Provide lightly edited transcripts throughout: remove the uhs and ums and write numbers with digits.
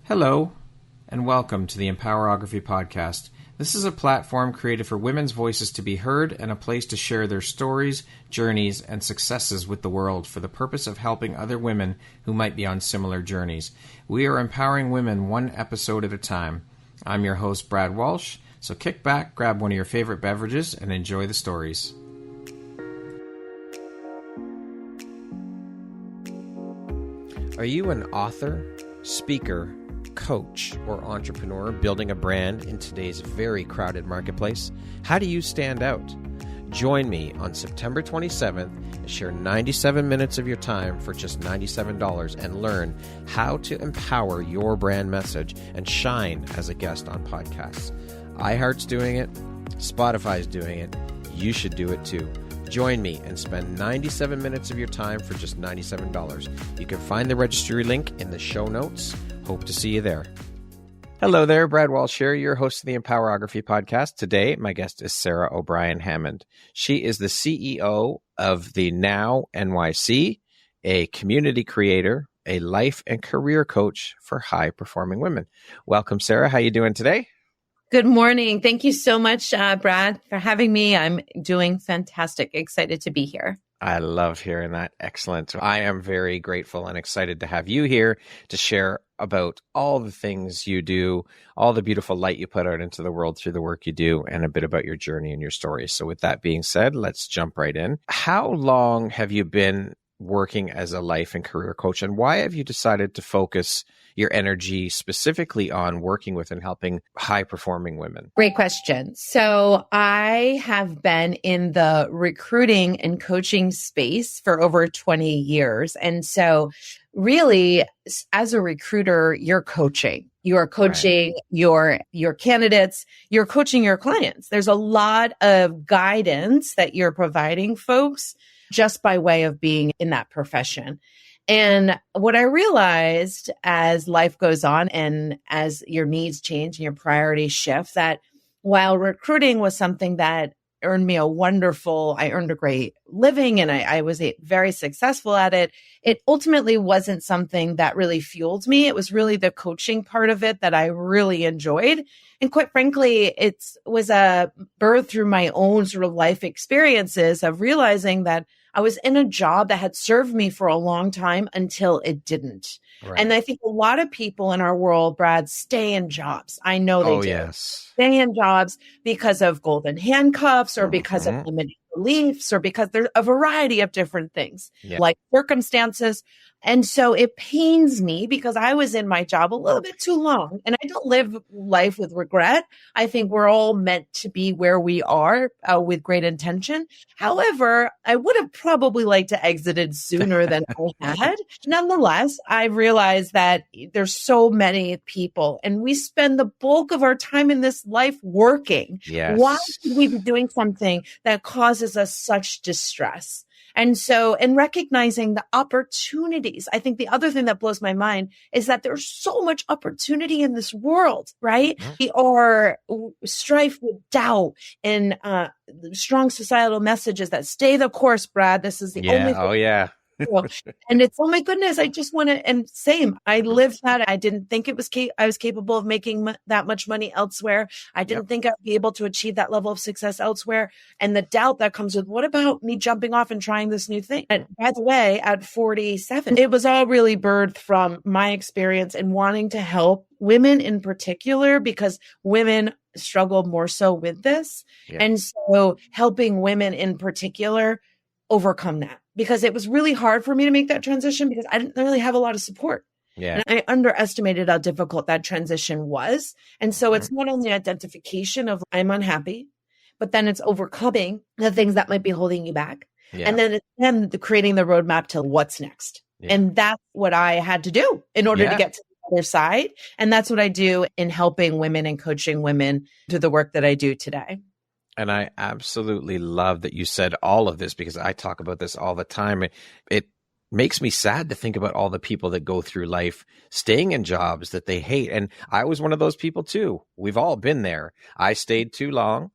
Hello, and welcome to the Empowerography Podcast. This is a platform created for women's voices to be heard and a place to share their stories, journeys, and successes with the world for the purpose of helping other women who might be on similar journeys. We are empowering women one episode at a time. I'm your host, Brad Walsh, so kick back, grab one of your favorite beverages, and enjoy the stories. Are you an author, speaker, coach, or entrepreneur building a brand in today's very crowded marketplace? How do you stand out? Join me on September 27th and share 97 minutes of your time for just $97 and learn how to empower your brand message and shine as a guest on podcasts. iHeart's doing it. Spotify's doing it. You should do it too. Join me and spend 97 minutes of your time for just $97. You can find the registry link in the show notes. Hope to see you there. Hello there, Brad Walsh here, your host of the Empowerography Podcast. Today, my guest is Sarah O'Brien Hammond. She is the CEO of the NoW NYC, a community creator, a life and career coach for high-performing women. Welcome, Sarah. How are you doing today? Good morning. Thank you so much, Brad, for having me. I'm doing fantastic. Excited to be here. I love hearing that. Excellent. I am very grateful and excited to have you here to share about all the things you do, all the beautiful light you put out into the world through the work you do, and a bit about your journey and your story. So with that being said, let's jump right in. How long have you been working as a life and career coach, and why have you decided to focus your energy specifically on working with and helping high-performing women? Great question. So I have been in the recruiting and coaching space for over 20 years. And so really, as a recruiter, you're coaching. You are coaching your candidates. You're coaching your clients. There's a lot of guidance that you're providing folks just by way of being in that profession. And what I realized as life goes on and as your needs change and your priorities shift, that while recruiting was something that earned me I earned a great living and I was very successful at it, it ultimately wasn't something that really fueled me. It was really the coaching part of it that I really enjoyed. And quite frankly, it was a birth through my own sort of life experiences of realizing that I was in a job that had served me for a long time until it didn't. Right. And I think a lot of people in our world, Brad, stay in jobs. I know they do. Yes. Stay in jobs because of golden handcuffs or because of limiting beliefs or because there's a variety of different things like circumstances. And so it pains me because I was in my job a little bit too long and I don't live life with regret. I think we're all meant to be where we are with great intention. However, I would have probably liked to exited sooner than I had. Nonetheless, I realized that there's so many people and we spend the bulk of our time in this life working. Yes. Why should we be doing something that causes us such distress? And so, in recognizing the opportunities, I think the other thing that blows my mind is that there's so much opportunity in this world, right? Mm-hmm. We are strife with doubt and strong societal messages that stay the course, Brad. This is the only thing. Oh, yeah. And it's, oh my goodness, I just want to, and same, I lived that. I didn't think I was capable of making that much money elsewhere. I didn't think I'd be able to achieve that level of success elsewhere. And the doubt that comes with, what about me jumping off and trying this new thing? And by the way, at 47, it was all really birthed from my experience and wanting to help women in particular, because women struggle more so with this. Yeah. And so helping women in particular overcome that. Because it was really hard for me to make that transition because I didn't really have a lot of support. Yeah. And I underestimated how difficult that transition was. And so it's not only identification of I'm unhappy, but then it's overcoming the things that might be holding you back. Yeah. And then it's creating the roadmap to what's next. Yeah. And that's what I had to do in order to get to the other side. And that's what I do in helping women and coaching women do the work that I do today. And I absolutely love that you said all of this because I talk about this all the time. It makes me sad to think about all the people that go through life staying in jobs that they hate. And I was one of those people too. We've all been there. I stayed too long,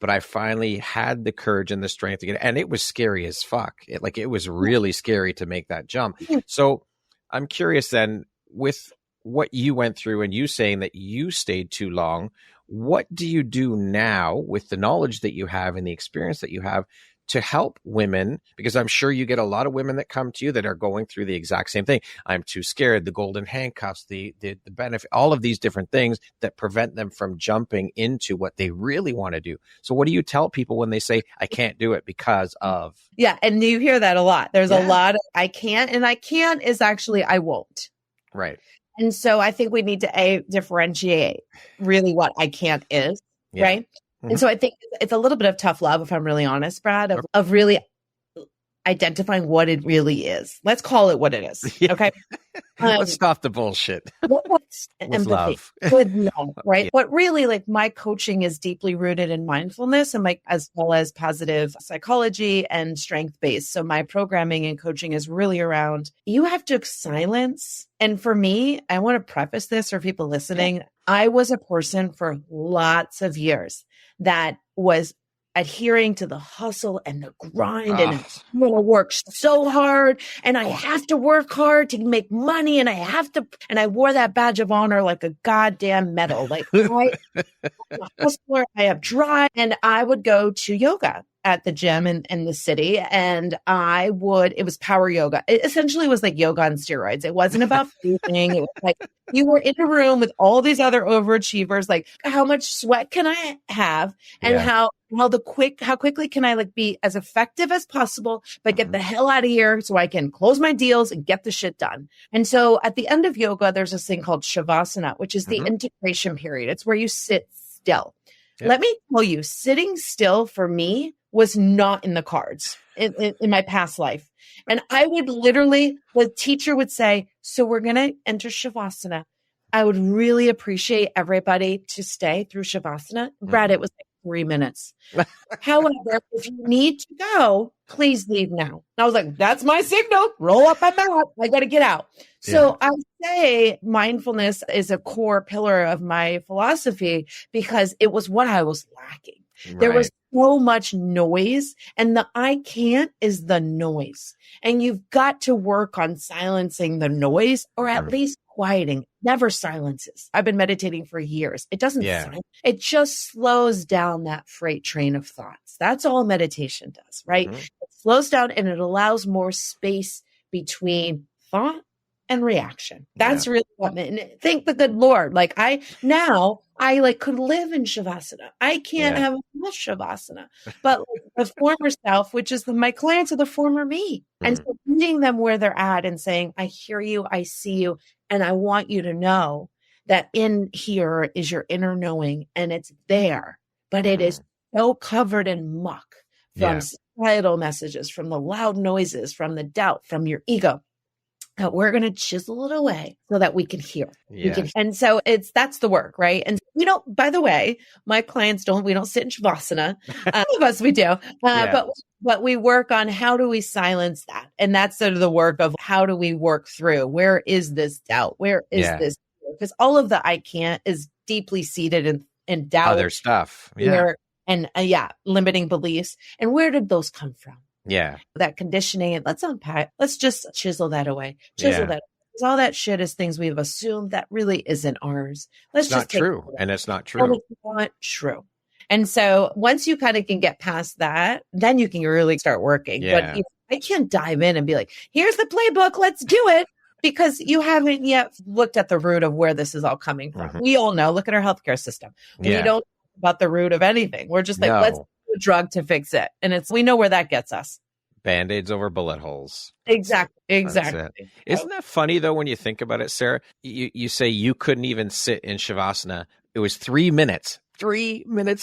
but I finally had the courage and the strength to get it. And it was scary as fuck. It was really scary to make that jump. So I'm curious then, with what you went through and you saying that you stayed too long, what do you do now with the knowledge that you have and the experience that you have to help women? Because I'm sure you get a lot of women that come to you that are going through the exact same thing. I'm too scared, the golden handcuffs, the benefit, all of these different things that prevent them from jumping into what they really want to do. So what do you tell people when they say, I can't do it because of? Yeah. And you hear that a lot. There's a lot of I can't, and I can't is actually I won't. Right. And so I think we need to differentiate really what I can't is, right? And so I think it's a little bit of tough love, if I'm really honest, Brad, of really identifying what it really is. Let's call it what it is. Okay. Let's stop the bullshit. What's with love. With love, right? But really, like, my coaching is deeply rooted in mindfulness and as well as positive psychology and strength based. So my programming and coaching is really around, you have to silence. And for me, I want to preface this for people listening. I was a person for lots of years that was adhering to the hustle and the grind and I'm going to work so hard and I have to work hard to make money and I wore that badge of honor like a goddamn medal. Like I'm a hustler, I have drive, and I would go to yoga at the gym in the city. And it was power yoga. It essentially was like yoga on steroids. It wasn't about breathing. It was like you were in a room with all these other overachievers. Like, how much sweat can I have? And how quickly can I be as effective as possible, but get the hell out of here so I can close my deals and get the shit done. And so at the end of yoga, there's this thing called shavasana, which is the integration period. It's where you sit still. Yep. Let me tell you, sitting still for me was not in the cards in my past life. And I would literally, the teacher would say, so we're going to enter Shavasana. I would really appreciate everybody to stay through Shavasana. Brad, it was like 3 minutes. However, if you need to go, please leave now. And I was like, that's my signal. Roll up my mat. I got to get out. So I say mindfulness is a core pillar of my philosophy because it was what I was lacking. Right. There was so much noise, and the I can't is the noise. And you've got to work on silencing the noise, or at least quieting. Never silences. I've been meditating for years. It doesn't silence. It just slows down that freight train of thoughts. That's all meditation does, right? It slows down and it allows more space between thought and reaction. That's really what, and thank the good Lord. Like I could live in Shavasana. I can't have enough Shavasana, but the former self, which is my clients are the former me. And so meeting them where they're at and saying, I hear you, I see you. And I want you to know that in here is your inner knowing and it's there, but it is so covered in muck from societal messages, from the loud noises, from the doubt, from your ego. That we're going to chisel it away so that we can hear. And so that's the work, right? And by the way, my clients we don't sit in Shavasana. Some of us we do, but we work on how do we silence that? And that's sort of the work of how do we work through, where is this doubt? Where is this? Because all of the I can't is deeply seated in doubt. Other stuff. And limiting beliefs. And where did those come from? That conditioning, and let's unpack, let's just chisel that away. That. Because all that shit is things we've assumed that really isn't ours. It's not true. And it's not true. It's not true. And so once you kind of can get past that, then you can really start working. But I can't dive in and be like, here's the playbook, let's do it. Because you haven't yet looked at the root of where this is all coming from. We all know, look at our healthcare system. We don't know about the root of anything. We're just like, let's a drug to fix it. And we know where that gets us. Band-aids over bullet holes. Exactly. Isn't that funny though, when you think about it, Sarah? You say you couldn't even sit in Shavasana. It was 3 minutes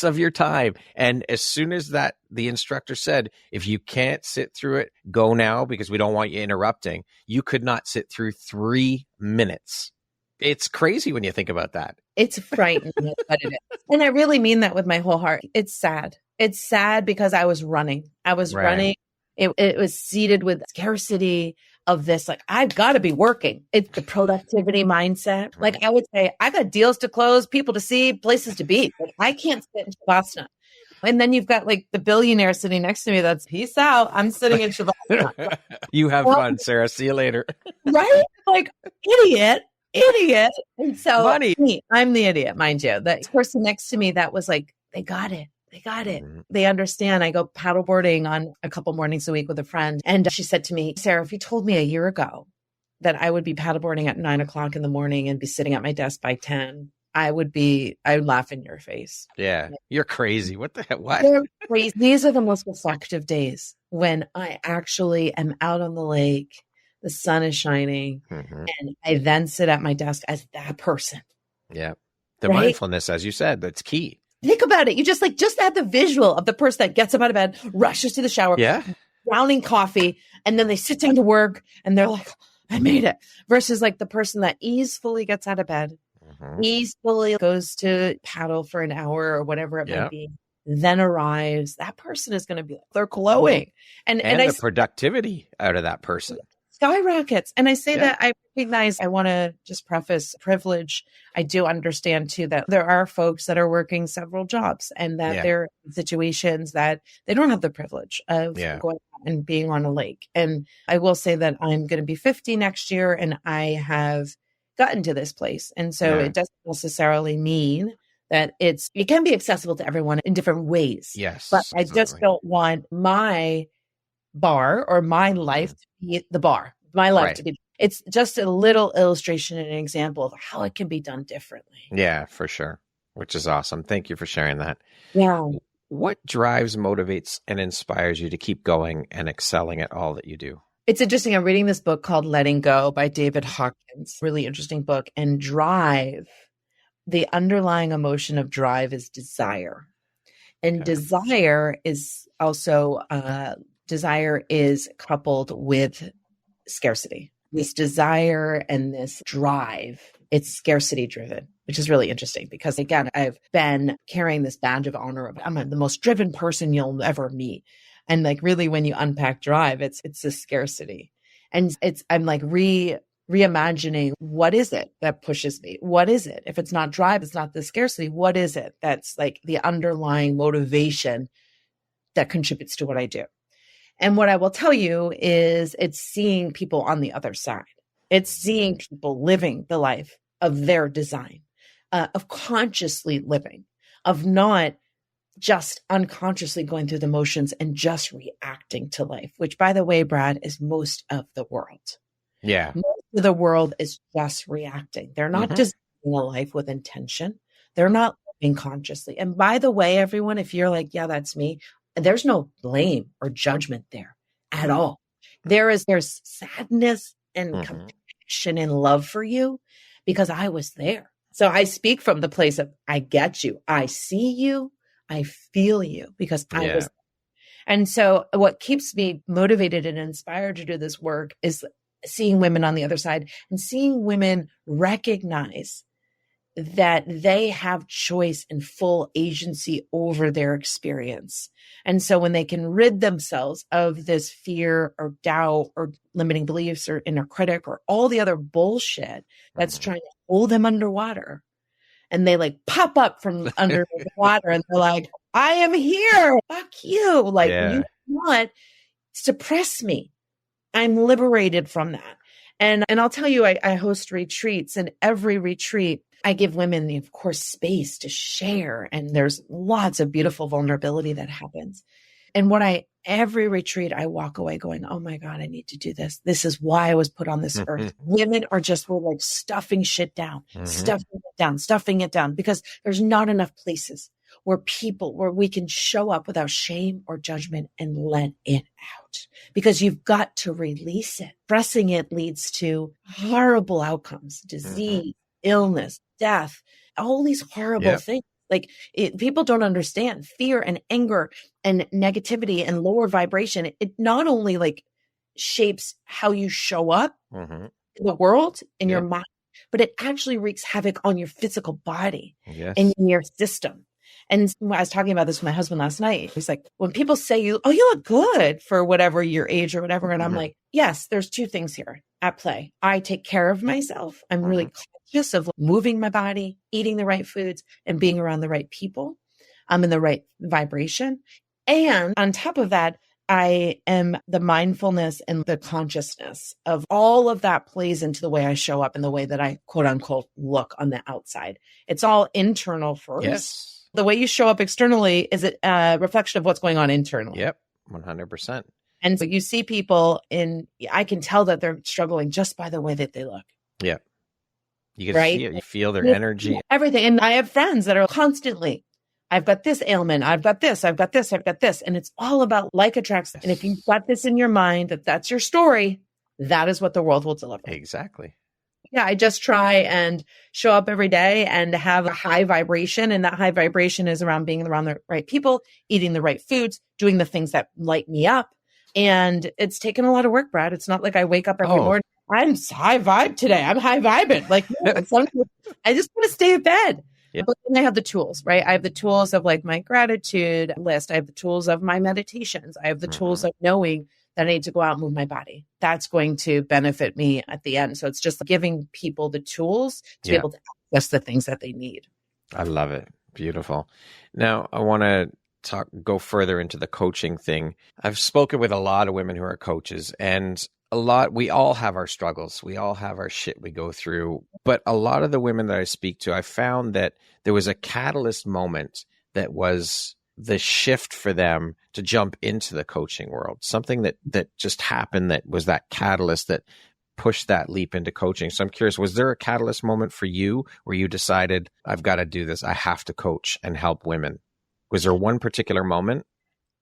of your time. And as soon as the instructor said, if you can't sit through it, go now because we don't want you interrupting. You could not sit through 3 minutes. It's crazy when you think about that. It's frightening, but it is. And I really mean that with my whole heart. It's sad. It's sad because I was running. Running. It was seeded with scarcity of this, like, I've got to be working. It's the productivity mindset. Like I would say, I got deals to close, people to see, places to be. Like, I can't sit in Shavasana. And then you've got like the billionaire sitting next to me. That's peace out. I'm sitting in Shavasana. You have fun, Sarah. See you later. Right? Like, idiot. idiot. And so Funny. I'm the idiot, mind you. The person next to me that was like, they got it. They got it. They understand. I go paddleboarding on a couple mornings a week with a friend. And she said to me, Sarah, if you told me a year ago that I would be paddleboarding at 9:00 in the morning and be sitting at my desk by 10, I would laugh in your face. Yeah. You're crazy. What the heck? What? They're crazy. These are the most reflective days when I actually am out on the lake. The sun is shining, and I then sit at my desk as that person. Yeah. The mindfulness, as you said, that's key. Think about it. You just add the visual of the person that gets up out of bed, rushes to the shower, drowning coffee, and then they sit down to work and they're like, I made it. Versus like the person that easily gets out of bed, easily goes to paddle for an hour or whatever it might be, then arrives. That person is going to be like, they're glowing. And the productivity out of that person skyrockets. And I say that I recognize, I want to just preface privilege. I do understand too that there are folks that are working several jobs and that there are situations that they don't have the privilege of going out and being on a lake. And I will say that I'm going to be 50 next year and I have gotten to this place. And so it doesn't necessarily mean that it can be accessible to everyone in different ways. Yes. But I just don't want my bar or my life to be the bar, my life to be. It's just a little illustration and an example of how it can be done differently. Yeah, for sure. Which is awesome. Thank you for sharing that. Yeah. What drives, motivates, and inspires you to keep going and excelling at all that you do? It's interesting. I'm reading this book called Letting Go by David Hawkins. Really interesting book. And drive, the underlying emotion of drive is desire. And desire is also desire is coupled with scarcity. This desire and this drive, it's scarcity driven, which is really interesting because again, I've been carrying this badge of honor of I'm the most driven person you'll ever meet. And like really when you unpack drive, it's the scarcity. And I'm like reimagining what is it that pushes me? What is it? If it's not drive, it's not the scarcity. What is it that's like the underlying motivation that contributes to what I do? And what I will tell you is it's seeing people on the other side. It's seeing people living the life of their design, of consciously living, of not just unconsciously going through the motions and just reacting to life, which by the way, Brad, is most of the world. Yeah. Most of the world is just reacting. They're not designing a life with intention. They're not living consciously. And by the way, everyone, if you're like, yeah, that's me, there's no blame or judgment there at all. There's sadness and compassion and love for you because I was there. So I speak from the place of, I get you. I see you. I feel you because I was there. And so what keeps me motivated and inspired to do this work is seeing women on the other side and seeing women recognize that they have choice and full agency over their experience. And so when they can rid themselves of this fear or doubt or limiting beliefs or inner critic or all the other bullshit that's trying to hold them underwater, and they like pop up from under the water and they're like, I am here. Fuck you. Like you cannot suppress me. I'm liberated from that. And I'll tell you, I host retreats, and every retreat, I give women, of course, space to share. And there's lots of beautiful vulnerability that happens. And every retreat, I walk away going, oh my God, I need to do this. This is why I was put on this earth. Women we're like stuffing shit down, stuffing it down, because there's not enough places where we can show up without shame or judgment and let it out, because you've got to release it. Pressing it leads to horrible outcomes, disease, illness, death, all these horrible things. Like people don't understand fear and anger and negativity and lower vibration. It not only like shapes how you show up in the world, in your mind, but it actually wreaks havoc on your physical body and in your system. And I was talking about this with my husband last night. He's like, when people say you look good for whatever your age or whatever. And I'm like, yes, there's two things here at play. I take care of myself. I'm really conscious of moving my body, eating the right foods, and being around the right people. I'm in the right vibration. And on top of that, I am the mindfulness and the consciousness of all of that plays into the way I show up and the way that I quote unquote look on the outside. It's all internal first. Yes. The way you show up externally is a reflection of what's going on internally. Yep. 100%. And so you see people I can tell that they're struggling just by the way that they look. Yeah. You can you feel their energy. Everything. And I have friends that are constantly, I've got this ailment. I've got this. I've got this. I've got this. And it's all about like attracts. And if you've got this in your mind, that's your story, that is what the world will deliver. Exactly. Yeah. I just try and show up every day and have a high vibration. And that high vibration is around being around the right people, eating the right foods, doing the things that light me up. And it's taken a lot of work, Brad. It's not like I wake up every morning. I'm high vibe today. I'm high vibing. Like, I just want to stay in bed. Yeah. But then I have the tools, right? I have the tools of like my gratitude list. I have the tools of my meditations. I have the tools of knowing that I need to go out and move my body. That's going to benefit me at the end. So it's just giving people the tools to be able to access the things that they need. I love it. Beautiful. Now I want to go further into the coaching thing. I've spoken with a lot of women who are coaches, and we all have our struggles. We all have our shit we go through. But a lot of the women that I speak to, I found that there was a catalyst moment that was the shift for them to jump into the coaching world. Something that just happened that was that catalyst that pushed that leap into coaching. So I'm curious, was there a catalyst moment for you where you decided, I've got to do this. I have to coach and help women? Was there one particular moment?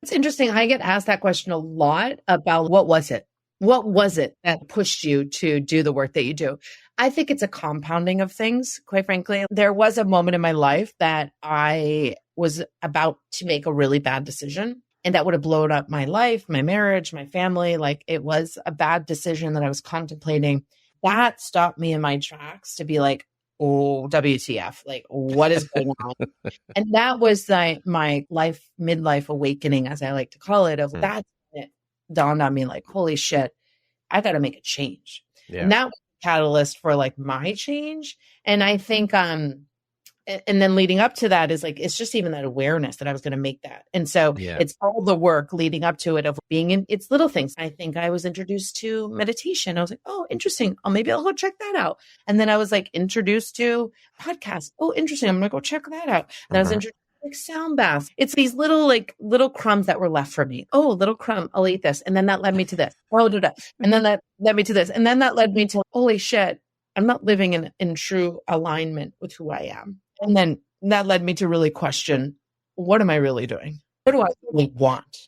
It's interesting. I get asked that question a lot about what was it? What was it that pushed you to do the work that you do? I think it's a compounding of things, quite frankly. There was a moment in my life that I was about to make a really bad decision, and that would have blown up my life, my marriage, my family. Like, it was a bad decision that I was contemplating. That stopped me in my tracks to be like, oh, WTF, like, what is going on? And that was my midlife awakening, as I like to call it, of that. It dawned on me like, holy shit, I got to make a change. Yeah. And that was the catalyst for like my change. And I think, and then leading up to that is like, it's just even that awareness that I was going to make that. And so it's all the work leading up to it of being in, it's little things. I think I was introduced to meditation. I was like, oh, interesting. Oh, maybe I'll go check that out. And then I was like introduced to podcasts. Oh, interesting. I'm going to go check that out. And I was introduced to like sound baths. It's these little crumbs that were left for me. Oh, little crumb. I'll eat this. And then that led me to this. Oh, and then that led me to this. And then that led me to, holy shit, I'm not living in true alignment with who I am. And then that led me to really question, what am I really doing? What do I really want?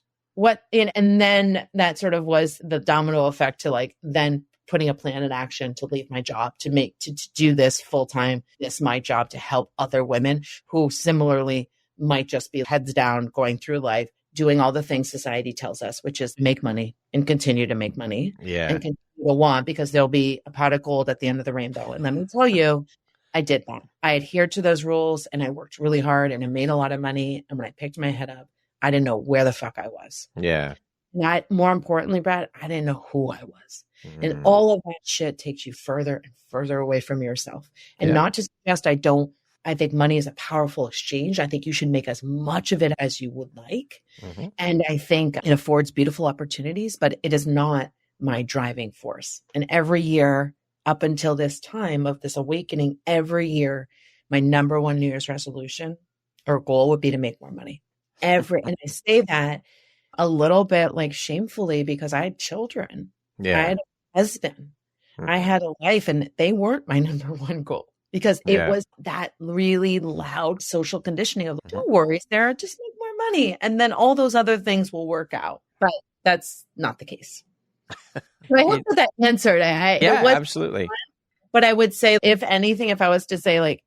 And then that sort of was the domino effect to like then putting a plan in action to leave my job, to do this full time. This my job to help other women who similarly might just be heads down, going through life, doing all the things society tells us, which is make money and continue to make money. Yeah. And continue to want, because there'll be a pot of gold at the end of the rainbow. And let me tell you, I did that. I adhered to those rules and I worked really hard and I made a lot of money. And when I picked my head up, I didn't know where the fuck I was. Yeah. And more importantly, Brad, I didn't know who I was. And all of that shit takes you further and further away from yourself. And not to suggest I think money is a powerful exchange. I think you should make as much of it as you would like. And I think it affords beautiful opportunities, but it is not my driving force. And every year, up until this time of this awakening, every year, my number one New Year's resolution or goal would be to make more money. And I say that a little bit like shamefully because I had children. Yeah. I had a husband. I had a life, and they weren't my number one goal because it was that really loud social conditioning of don't worry, Sarah, just make more money. And then all those other things will work out. But that's not the case. I hope that answered. Absolutely. But I would say, if anything, if I was to say like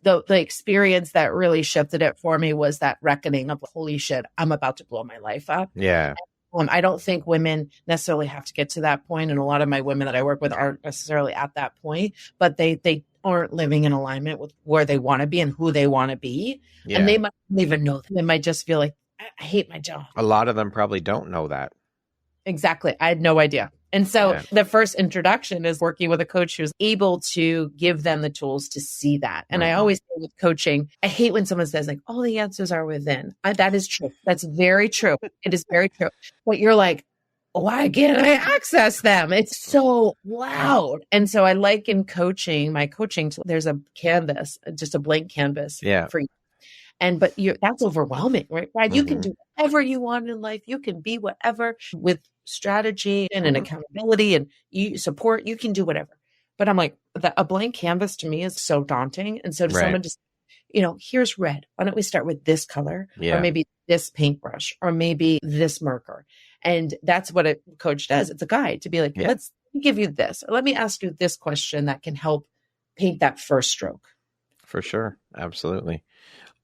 the experience that really shifted it for me was that reckoning of holy shit, I'm about to blow my life up. Yeah. I don't think women necessarily have to get to that point. And a lot of my women that I work with aren't necessarily at that point, but they aren't living in alignment with where they want to be and who they want to be. Yeah. And they might not even know that. They might just feel like, I hate my job. A lot of them probably don't know that. Exactly. I had no idea. And so the first introduction is working with a coach who's able to give them the tools to see that. And I always say with coaching, I hate when someone says like, all the answers are within. That is true. That's very true. It is very true. But you're like, why can't I access them? It's so loud. And so I like in coaching, my coaching, there's a canvas, just a blank canvas for you. But that's overwhelming, right? Brad, you can do whatever you want in life. You can be whatever with strategy and accountability and support. You can do whatever. But I'm like, a blank canvas to me is so daunting. And so to someone just, here's red. Why don't we start with this color or maybe this paintbrush or maybe this marker? And that's what a coach does. It's a guide to be like, let me give you this, or let me ask you this question that can help paint that first stroke. For sure. Absolutely.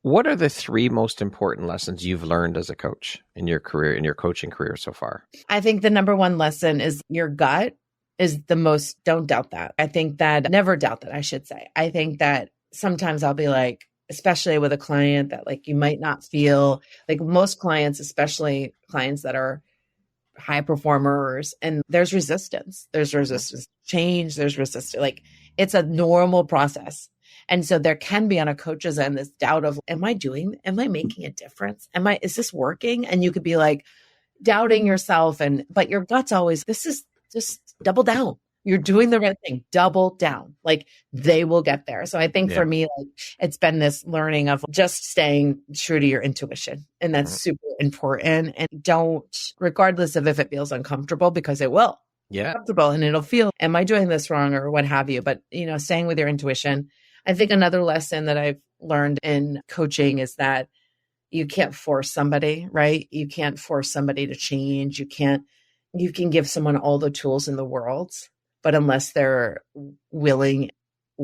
What are the 3 most important lessons you've learned as a coach in your career, in your coaching career so far? I think the number one lesson is your gut is the most, don't doubt that. I think that, never doubt that, I should say. I think that sometimes I'll be like, especially with a client that like you might not feel like most clients, especially clients that are high performers, and there's resistance to change. There's resistance. Like it's a normal process. And so there can be on a coach's end this doubt of, am I making a difference? Is this working? And you could be like doubting yourself but your gut's always, this is just double down. You're doing the right thing, double down, like they will get there. So I think for me, like it's been this learning of just staying true to your intuition. And that's super important. And don't, regardless of if it feels uncomfortable, because it will. Comfortable and it'll feel, am I doing this wrong or what have you? But, staying with your intuition. I think another lesson that I've learned in coaching is that you can't force somebody, right? You can't force somebody to change. You can give someone all the tools in the world, but unless they're willing,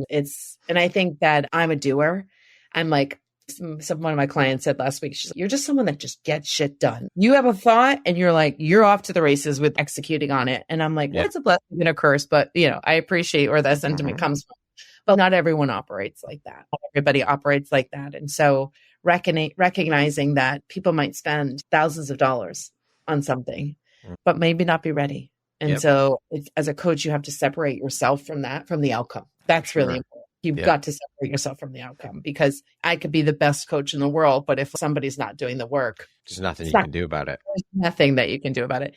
and I think that I'm a doer. I'm like, one of my clients said last week, she's like, you're just someone that just gets shit done. You have a thought and you're off to the races with executing on it. And I'm like, well, it's a blessing and a curse, but I appreciate where that sentiment comes from. But not everyone operates like that. Not everybody operates like that. And so recognizing that people might spend thousands of dollars on something, but maybe not be ready. And so as a coach, you have to separate yourself from the outcome. That's really important. You've got to separate yourself from the outcome, because I could be the best coach in the world, but if somebody's not doing the work, there's nothing you can do about it. There's nothing that you can do about it.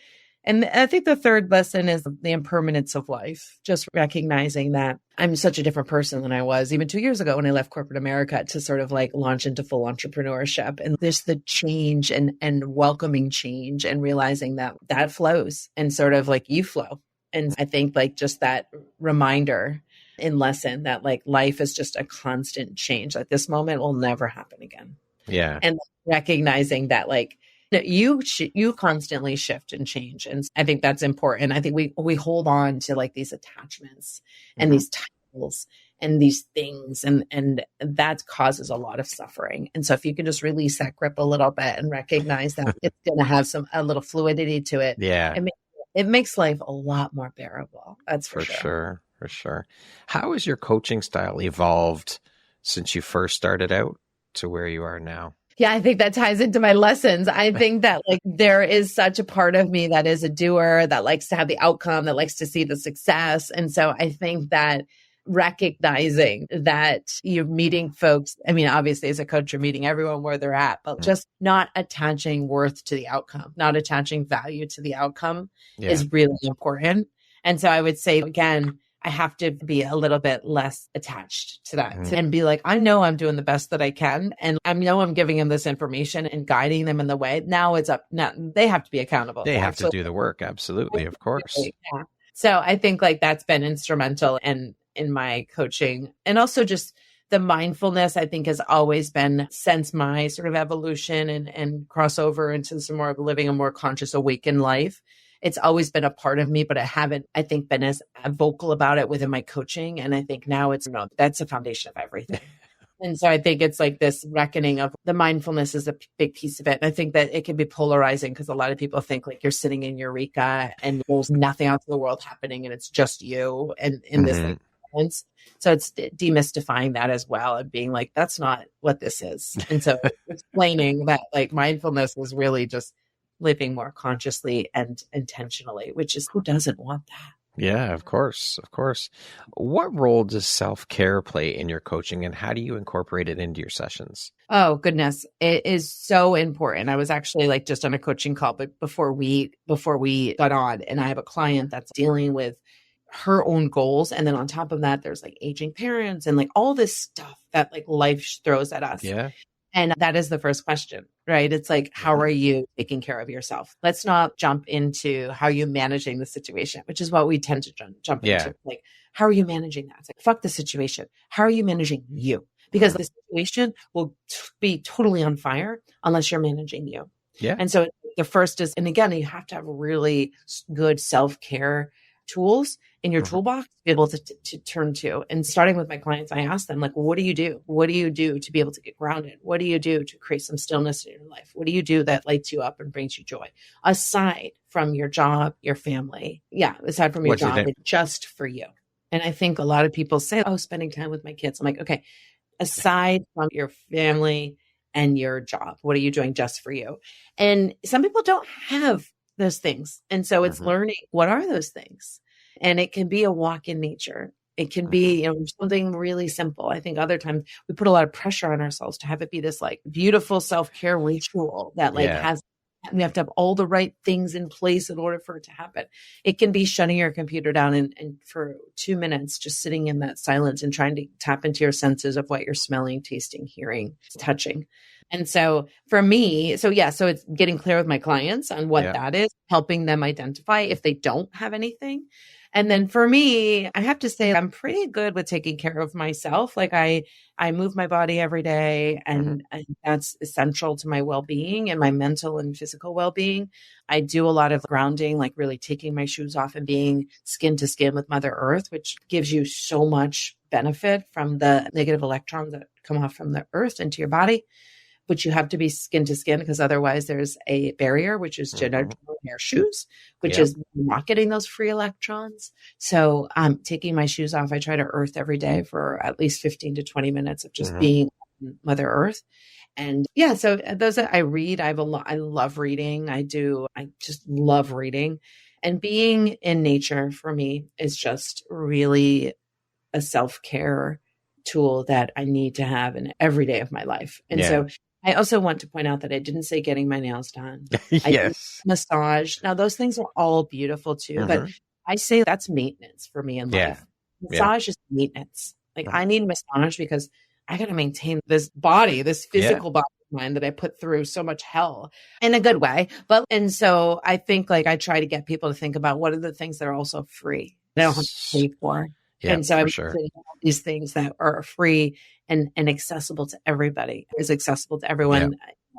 And I think the third lesson is the impermanence of life, just recognizing that I'm such a different person than I was even 2 years ago when I left corporate America to sort of like launch into full entrepreneurship. And there's the change and welcoming change and realizing that flows and sort of like you flow. And I think like just that reminder in lesson that like life is just a constant change. Like this moment will never happen again. Yeah. And recognizing that like, you constantly shift and change. And I think that's important. I think we hold on to like these attachments and these titles and these things, and that causes a lot of suffering. And so if you can just release that grip a little bit and recognize that it's going to have a little fluidity to it. Yeah. It makes life a lot more bearable. That's for sure. For sure. How has your coaching style evolved since you first started out to where you are now? Yeah, I think that ties into my lessons. I think that like there is such a part of me that is a doer, that likes to have the outcome, that likes to see the success. And so I think that recognizing that you're meeting folks, I mean, obviously as a coach, you're meeting everyone where they're at, but just not attaching worth to the outcome, not attaching value to the outcome is really important. And so I would say, again, I have to be a little bit less attached to that and be like, I know I'm doing the best that I can. And I know I'm giving them this information and guiding them in the way. Now it's up. Now they have to be accountable. They have to do the work. Absolutely. Of course. Yeah. So I think like that's been instrumental in my coaching. And also just the mindfulness, I think, has always been, since my sort of evolution and crossover into some more of living a more conscious, awakened life. It's always been a part of me, but I haven't, I think, been as vocal about it within my coaching. And I think now that's the foundation of everything. And so I think it's like this reckoning of the mindfulness is a big piece of it. And I think that it can be polarizing because a lot of people think like you're sitting in Eureka and there's nothing out in the world happening and it's just you and in this like, balance. So it's demystifying that as well and being like, that's not what this is. And so explaining that like mindfulness is really just living more consciously and intentionally, which is, who doesn't want that? Yeah, of course. Of course. What role does self-care play in your coaching, and how do you incorporate it into your sessions? Oh, goodness. It is so important. I was actually like just on a coaching call, but before we got on, and I have a client that's dealing with her own goals. And then on top of that, there's like aging parents and like all this stuff that like life throws at us. Yeah. And that is the first question, right? It's like, how are you taking care of yourself? Let's not jump into how you're managing the situation, which is what we tend to jump into. Like, how are you managing that? It's like, fuck the situation. How are you managing you? Because the situation will be totally on fire unless you're managing you. Yeah. And so the first is, and again, you have to have really good self-care tools in your toolbox to be able to turn to. And starting with my clients, I ask them, like, well, what do you do? What do you do to be able to get grounded? What do you do to create some stillness in your life? What do you do that lights you up and brings you joy? Aside from your job, your family. Yeah, aside from your job, it's just for you. And I think a lot of people say, oh, spending time with my kids. I'm like, okay, aside from your family and your job, what are you doing just for you? And some people don't have those things. And so it's learning, what are those things? And it can be a walk in nature. It can be, something really simple. I think other times we put a lot of pressure on ourselves to have it be this like beautiful self-care ritual that like we have to have all the right things in place in order for it to happen. It can be shutting your computer down and for 2 minutes, just sitting in that silence and trying to tap into your senses of what you're smelling, tasting, hearing, touching. And so for me, so it's getting clear with my clients on what that is, helping them identify if they don't have anything. And then for me, I have to say I'm pretty good with taking care of myself. Like I move my body every day and that's essential to my well-being and my mental and physical well-being. I do a lot of grounding, like really taking my shoes off and being skin to skin with Mother Earth, which gives you so much benefit from the negative electrons that come off from the earth into your body. But you have to be skin to skin because otherwise there's a barrier, which is genital hair shoes, which is not getting those free electrons. So taking my shoes off, I try to earth every day for at least 15 to 20 minutes of just being Mother Earth. And so those I read, I love reading. I just love reading. And being in nature for me is just really a self-care tool that I need to have in every day of my life. And so I also want to point out that I didn't say getting my nails done. Massage. Now, those things are all beautiful too, but I say that's maintenance for me in life. Massage is maintenance. Like I need massage because I got to maintain this body, this physical body of mine that I put through so much hell in a good way. And so I think like I try to get people to think about what are the things that are also free. They don't have to pay for. And so I'm saying all these things that are free and accessible to everybody, is accessible to everyone.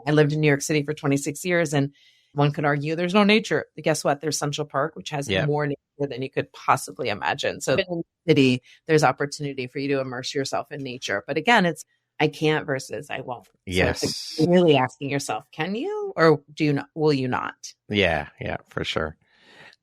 I lived in New York City for 26 years and one could argue there's no nature. Guess what? There's Central Park, which has more nature than you could possibly imagine. So in the city, there's opportunity for you to immerse yourself in nature. But again, it's I can't versus I won't. Yes. So it's like really asking yourself, can you or do you not? Will you not? Yeah, for sure.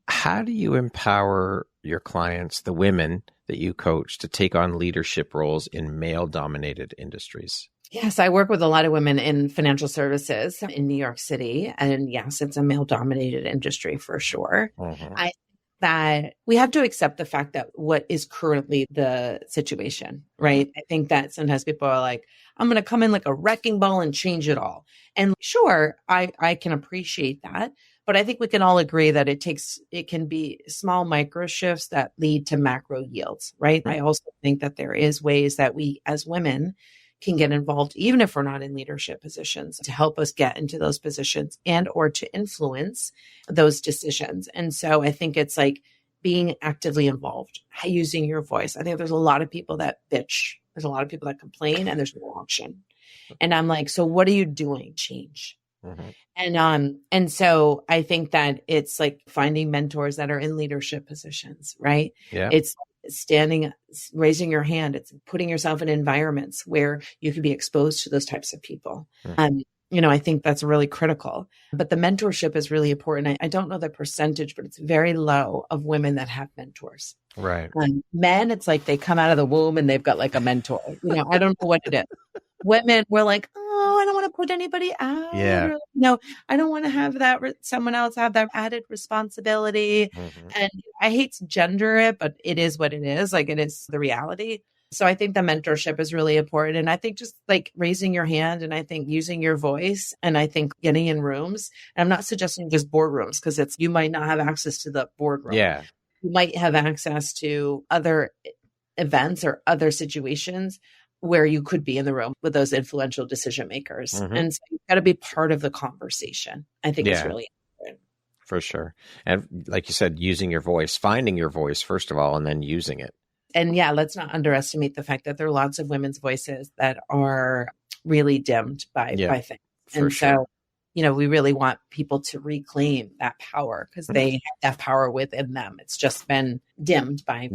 How do you empower your clients, the women that you coach, to take on leadership roles in male-dominated industries? Yes, I work with a lot of women in financial services in New York City. And yes, it's a male-dominated industry for sure. I think that we have to accept the fact that what is currently the situation, right? I think that sometimes people are like, I'm going to come in like a wrecking ball and change it all. And sure, I can appreciate that. But I think we can all agree that it can be small micro shifts that lead to macro yields, right? I also think that there is ways that we as women can get involved, even if we're not in leadership positions, to help us get into those positions and or to influence those decisions. And so I think it's like being actively involved, using your voice. I think there's a lot of people that bitch. There's a lot of people that complain and there's no action. And I'm like, so what are you doing? Change. And so I think that it's like finding mentors that are in leadership positions, right? It's standing, raising your hand. It's putting yourself in environments where you can be exposed to those types of people. I think that's really critical, but the mentorship is really important. I don't know the percentage, but it's very low of women that have mentors. Right. Men, it's like they come out of the womb and they've got like a mentor. I don't know what it is. Women, we're like, oh, I don't want to put anybody out. Yeah. Or, no, I don't want to have that someone else have that added responsibility. And I hate to gender it, but it is what it is. Like, it is the reality. So I think the mentorship is really important. And I think just like raising your hand, and I think using your voice, and I think getting in rooms. And I'm not suggesting just boardrooms, because you might not have access to the boardroom. Yeah. You might have access to other events or other situations where you could be in the room with those influential decision makers. And so you've got to be part of the conversation. I think it's really important. For sure. And like you said, using your voice, finding your voice, first of all, and then using it. And yeah, let's not underestimate the fact that there are lots of women's voices that are really dimmed by things. And so, we really want people to reclaim that power, because they have that power within them. It's just been dimmed by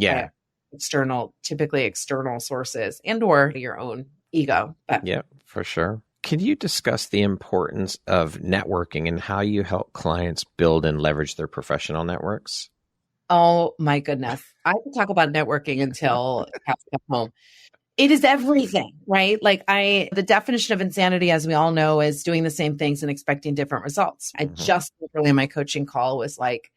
typically external sources and or your own ego. But yeah, for sure. Can you discuss the importance of networking and how you help clients build and leverage their professional networks? Oh my goodness. I could talk about networking until I come home. It is everything, right? Like the definition of insanity, as we all know, is doing the same things and expecting different results. I just literally in my coaching call was like,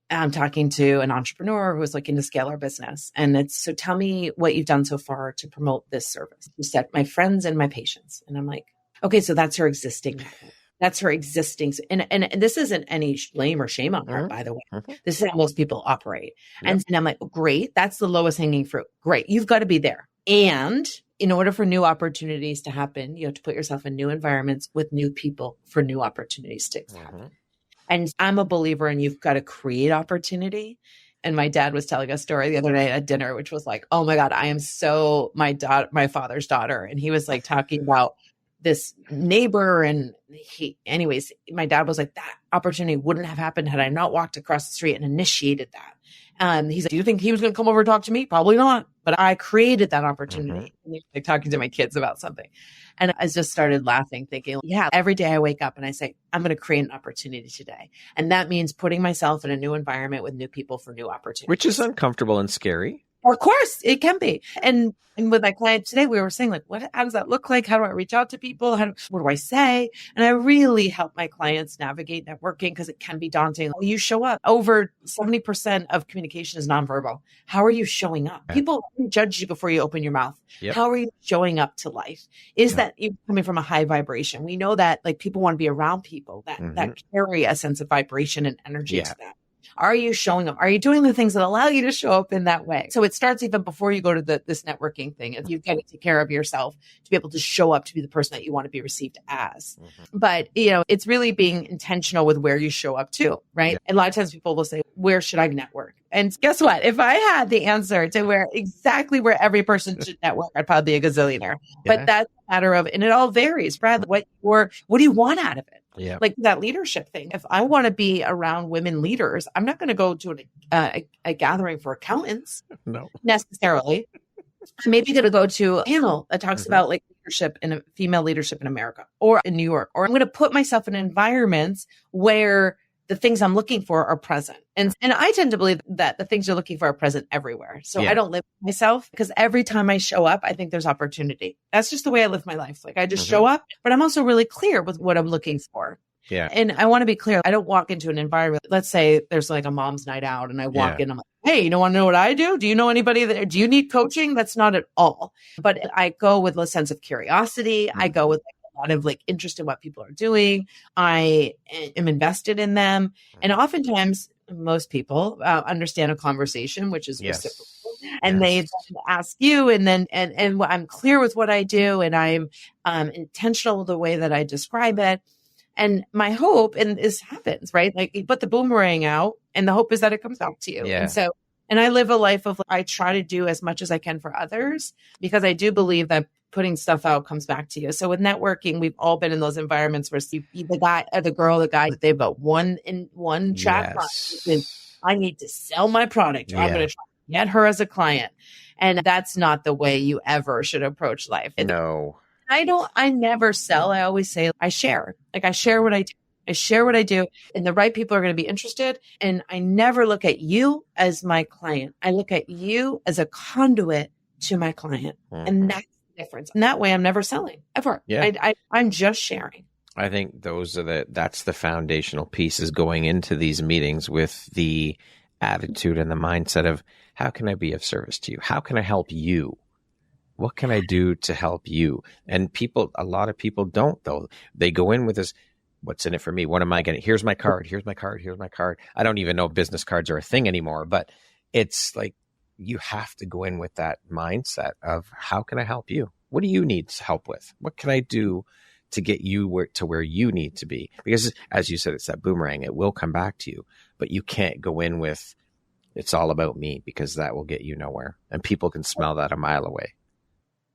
I'm talking to an entrepreneur who was looking to scale our business. And so tell me what you've done so far to promote this service. She said, my friends and my patients. And I'm like, okay, so that's her existing network. That's her existing. And this isn't any blame or shame on her, by the way. This is how most people operate. And I'm like, great. That's the lowest hanging fruit. Great. You've got to be there. And in order for new opportunities to happen, you have to put yourself in new environments with new people for new opportunities to happen. And I'm a believer in you've got to create opportunity. And my dad was telling a story the other night at dinner, which was like, oh my God, I am so my father's daughter. And he was like talking about this neighbor. And my dad was like, that opportunity wouldn't have happened had I not walked across the street and initiated that. He's like, do you think he was going to come over and talk to me? Probably not. But I created that opportunity. And he's like talking to my kids about something. And I just started laughing, thinking, yeah, every day I wake up and I say, I'm going to create an opportunity today. And that means putting myself in a new environment with new people for new opportunities. Which is uncomfortable and scary. Of course, it can be. And with my client today, we were saying, like, how does that look like? How do I reach out to people? What do I say? And I really help my clients navigate networking, because it can be daunting. You show up. Over 70% of communication is nonverbal. How are you showing up? People judge you before you open your mouth. How are you showing up to life? Is that you coming from a high vibration? We know that like people want to be around people that carry a sense of vibration and energy to them. Are you showing up? Are you doing the things that allow you to show up in that way? So it starts even before you go to this networking thing. If you've got to take care of yourself to be able to show up to be the person that you want to be received as. But, it's really being intentional with where you show up to, right? And a lot of times people will say, where should I network? And guess what? If I had the answer to exactly where every person should network, I'd probably be a gazillionaire. But that's a matter of, and it all varies, Brad. What do you want out of it? Yeah. Like that leadership thing. If I want to be around women leaders, I'm not going to go to a gathering for accountants necessarily. I'm maybe going to go to a panel that talks about like leadership and female leadership in America or in New York, or I'm going to put myself in environments where the things I'm looking for are present. And I tend to believe that the things you're looking for are present everywhere. So I don't live myself, because every time I show up, I think there's opportunity. That's just the way I live my life. Like I just show up, but I'm also really clear with what I'm looking for. Yeah. And I want to be clear. I don't walk into an environment. Let's say there's like a mom's night out and I walk in, I'm like, hey, you don't want to know what I do? Do you know anybody there? Do you need coaching? That's not at all. But I go with a sense of curiosity. I go with a lot of like interest in what people are doing. I am invested in them. And oftentimes most people understand a conversation, which is reciprocal. And they ask you, and then, and I'm clear with what I do, and I'm intentional with the way that I describe it. And my hope, and this happens, right? Like you put the boomerang out and the hope is that it comes back to you. Yeah. And so, and I live a life of, I try to do as much as I can for others, because I do believe that putting stuff out comes back to you. So with networking, we've all been in those environments where the guy or the girl, they've got one track. I need to sell my product. Or I'm going to try to get her as a client. And that's not the way you ever should approach life. No. I never sell. I always say I share. Like I share what I do. I share what I do, and the right people are going to be interested. And I never look at you as my client. I look at you as a conduit to my client. And that's difference. And that way I'm never selling ever. Yeah. I'm just sharing. I think that's the foundational pieces going into these meetings with the attitude and the mindset of how can I be of service to you? How can I help you? What can I do to help you? And a lot of people don't though. They go in with this, what's in it for me? What am I getting? Here's my card. Here's my card. Here's my card. I don't even know if business cards are a thing anymore, but it's like, you have to go in with that mindset of how can I help you? What do you need help with? What can I do to get you to where you need to be? Because as you said, it's that boomerang. It will come back to you, but you can't go in with, it's all about me, because that will get you nowhere. And people can smell that a mile away.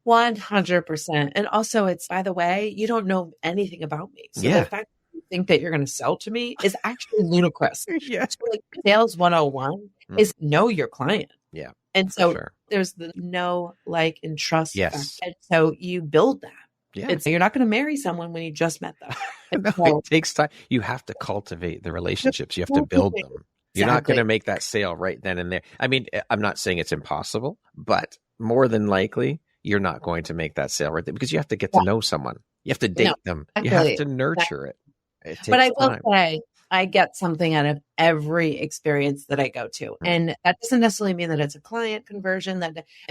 100%. And also it's, by the way, you don't know anything about me. So the fact that you think that you're going to sell to me is actually ludicrous. Yeah. So like sales 101 is know your client. Yeah. And so there's the know, like, and trust. Yes. And so you build that. Yeah. You're not going to marry someone when you just met them. No, it takes time. You have to cultivate the relationships. You have to build them. You're not going to make that sale right then and there. I mean, I'm not saying it's impossible, but more than likely, you're not going to make that sale right there because you have to get to know someone. You have to date them. You have to nurture it. It takes but I will time. say, I get something out of every experience that I go to. And that doesn't necessarily mean that it's a client conversion,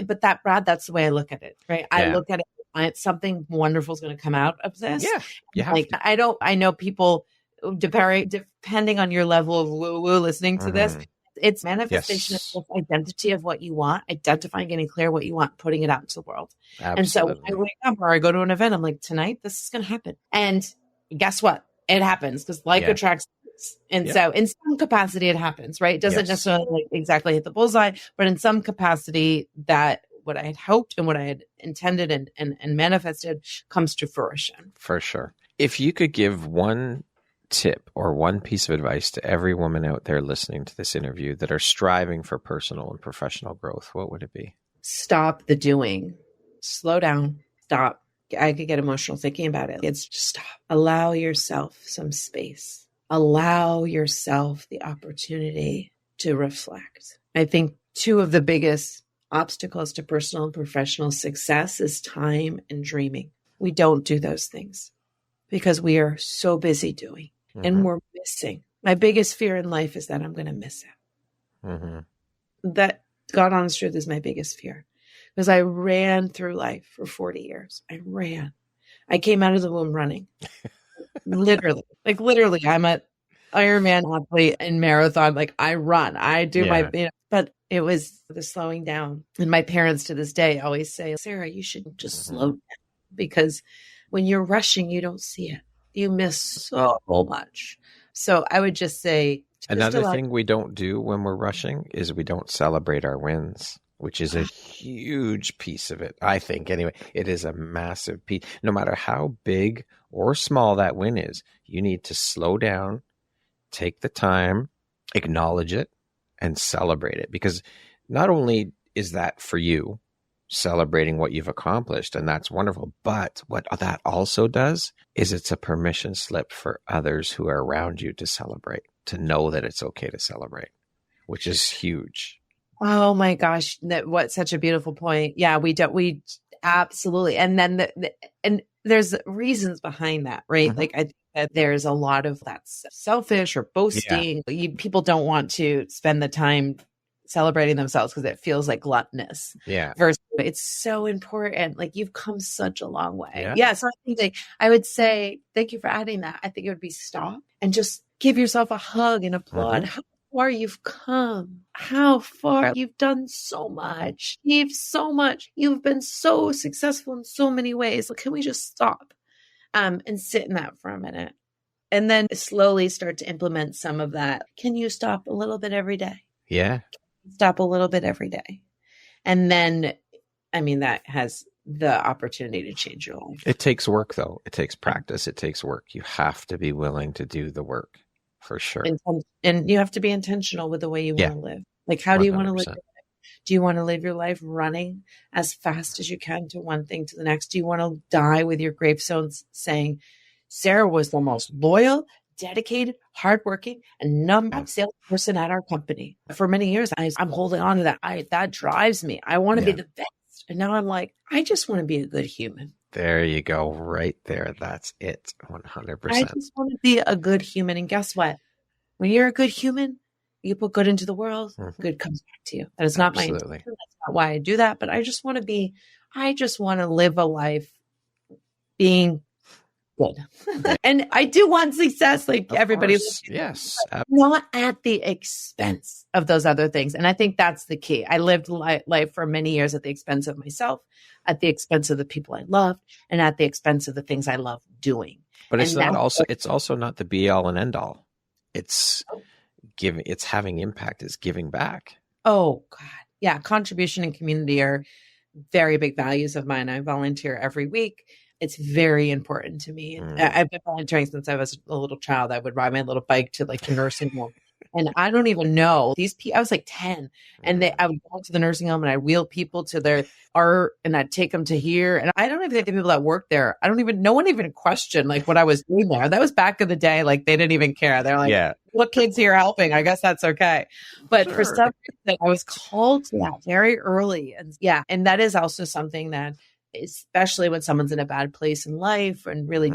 but Brad, that's the way I look at it, right? I look at it, something wonderful is going to come out of this. Yeah. I know people, depending on your level of woo-woo listening to this, it's manifestation of self-identity of what you want, identifying, getting clear what you want, putting it out into the world. Absolutely. And so when I wake up or I go to an event, I'm like, tonight, this is going to happen. And guess what? It happens because attracts. And so in some capacity, it happens, right? It doesn't necessarily exactly hit the bullseye, but in some capacity that what I had hoped and what I had intended and manifested comes to fruition. For sure. If you could give one tip or one piece of advice to every woman out there listening to this interview that are striving for personal and professional growth, what would it be? Stop the doing. Slow down. Stop. I could get emotional thinking about it. It's just stop. Allow yourself some space. Allow yourself the opportunity to reflect. I think two of the biggest obstacles to personal and professional success is time and dreaming. We don't do those things because we are so busy doing and we're missing. My biggest fear in life is that I'm going to miss it. That, God honest truth, is my biggest fear because I ran through life for 40 years. I came out of the womb running. Literally, I'm an Ironman athlete in marathon. Like I run, I do but it was the slowing down. And my parents to this day always say, Sarah, you should just slow down because when you're rushing, you don't see it. You miss so much. So I would just say, another thing we don't do when we're rushing is we don't celebrate our wins, which is a huge piece of it. I think anyway, it is a massive piece. No matter how big or small that win is, you need to slow down, take the time, acknowledge it, and celebrate it. Because not only is that for you, celebrating what you've accomplished, and that's wonderful, but what that also does is it's a permission slip for others who are around you to celebrate, to know that it's okay to celebrate, which is huge. Oh my gosh. What such a beautiful point. Yeah, we absolutely. And then and there's reasons behind that, right? Like I think that there's a lot of that's selfish or boasting. People don't want to spend the time celebrating themselves because it feels like gluttonous. Yeah. Versus it's so important. Like you've come such a long way. Yeah. So I think I would say, thank you for adding that. I think it would be stop and just give yourself a hug and applaud. How far you've come, how far you've done so much. You've so much. You've been so successful in so many ways. Can we just stop and sit in that for a minute and then slowly start to implement some of that? Can you stop a little bit every day? Yeah. Stop a little bit every day. And then, I mean, that has the opportunity to change your life. It takes work though. It takes practice. It takes work. You have to be willing to do the work. For sure. And you have to be intentional with the way you want to live. Like, how do you want to live your life? Do you want to live your life running as fast as you can to one thing to the next? Do you want to die with your gravestones saying, Sarah was the most loyal, dedicated, hardworking, and number one salesperson at our company? For many years, I'm holding on to that. That drives me. I want to be the best. And now I'm like, I just want to be a good human. There you go. Right there. That's it. I 100%. just want to be a good human. And guess what? When you're a good human, you put good into the world, good comes back to you. That is not my intention. That's not why I do that. But I just want to live a life being good. And I do want success like everybody. Yes. Not at the expense of those other things. And I think that's the key. I lived life for many years at the expense of myself, at the expense of the people I loved, and at the expense of the things I love doing. But it's also not the be all and end all. It's having impact, is giving back. Oh God. Yeah. Contribution and community are very big values of mine. I volunteer every week. It's very important to me. I've been volunteering since I was a little child. I would ride my little bike to like the nursing home. And I don't even know these people. I was like 10 and I would go to the nursing home and I'd wheel people to their art and I'd take them to here. And I don't even think the people that work there, no one even questioned like what I was doing there. That was back in the day. Like they didn't even care. They're like, what kids here helping? I guess that's okay. But for some reason, I was called to that very early. And that is also something that, especially when someone's in a bad place in life and really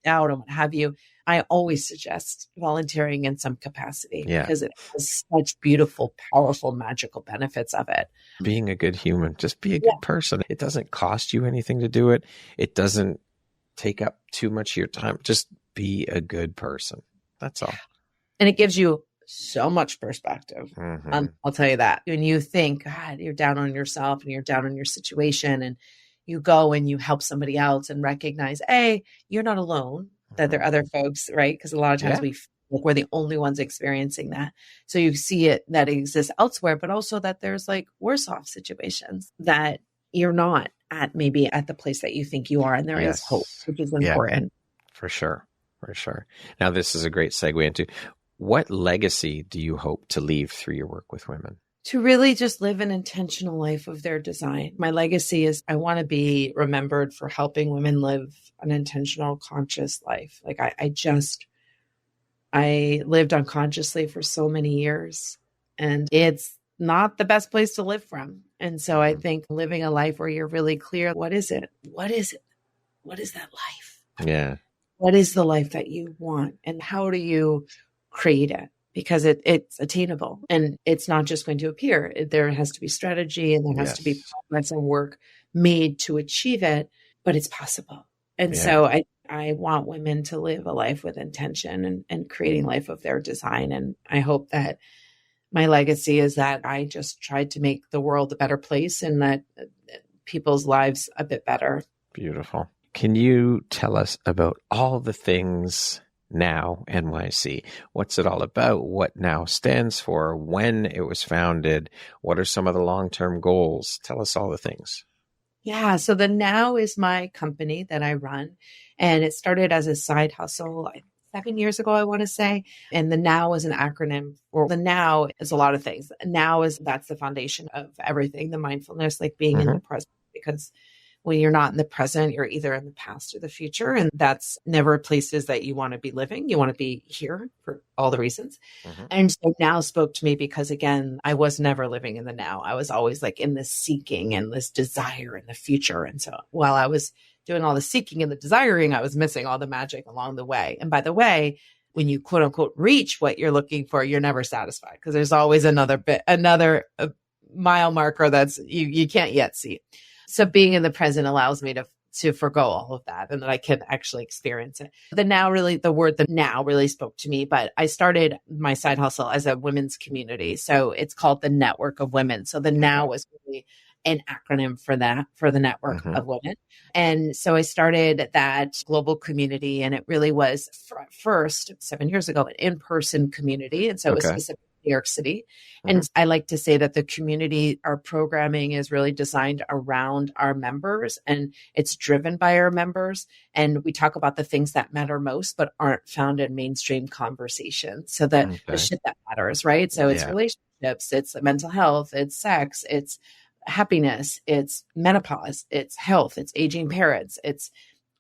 out and what have you, I always suggest volunteering in some capacity because it has such beautiful, powerful, magical benefits of it. Being a good human, just be a good person. It doesn't cost you anything to do it. It doesn't take up too much of your time. Just be a good person. That's all. And it gives you so much perspective. I'll tell you that. When you think, God, you're down on yourself and you're down on your situation and you go and you help somebody else and recognize, A, you're not alone, that there are other folks, right? Because a lot of times we feel like we're the only ones experiencing that. So you see it that it exists elsewhere, but also that there's like worse off situations that you're not maybe at the place that you think you are. And there is hope, which is important. For sure. For sure. Now, this is a great segue into what legacy do you hope to leave through your work with women? To really just live an intentional life of their design. My legacy is I want to be remembered for helping women live an intentional, conscious life. Like I lived unconsciously for so many years and it's not the best place to live from. And so I think living a life where you're really clear, what is it? What is it? What is that life? Yeah. What is the life that you want? And how do you create it? Because it's attainable and it's not just going to appear. There has to be strategy and there has to be progress and work made to achieve it, but it's possible. And so I want women to live a life with intention and creating life of their design. And I hope that my legacy is that I just tried to make the world a better place and that people's lives a bit better. Beautiful. Can you tell us about all the things NoW NYC? What's it all about? What NoW stands for? When it was founded? What are some of the long-term goals? Tell us all the things. Yeah. So the NoW is my company that I run and it started as a side hustle 7 years ago, I want to say. And the NoW is an acronym for the NoW is a lot of things. NoW that's the foundation of everything, the mindfulness, like being in the present, because when you're not in the present, you're either in the past or the future. And that's never places that you want to be living. You want to be here for all the reasons. And so NoW spoke to me because, again, I was never living in the NoW. I was always like in this seeking and this desire in the future. And so while I was doing all the seeking and the desiring, I was missing all the magic along the way. And by the way, when you quote unquote reach what you're looking for, you're never satisfied because there's always another mile marker that's you can't yet see. So being in the present allows me to forgo all of that and that I can actually experience it. The word the NoW really spoke to me, but I started my side hustle as a women's community. So it's called the Network of Women. So the NoW was really an acronym for that, for the Network of Women. And so I started that global community and it really was first 7 years ago, an in-person community. And so it was specific New York City. And I like to say that the community, our programming is really designed around our members and it's driven by our members. And we talk about the things that matter most, but aren't found in mainstream conversation. So that the shit that matters, right? So it's relationships, it's mental health, it's sex, it's happiness, it's menopause, it's health, it's aging parents, it's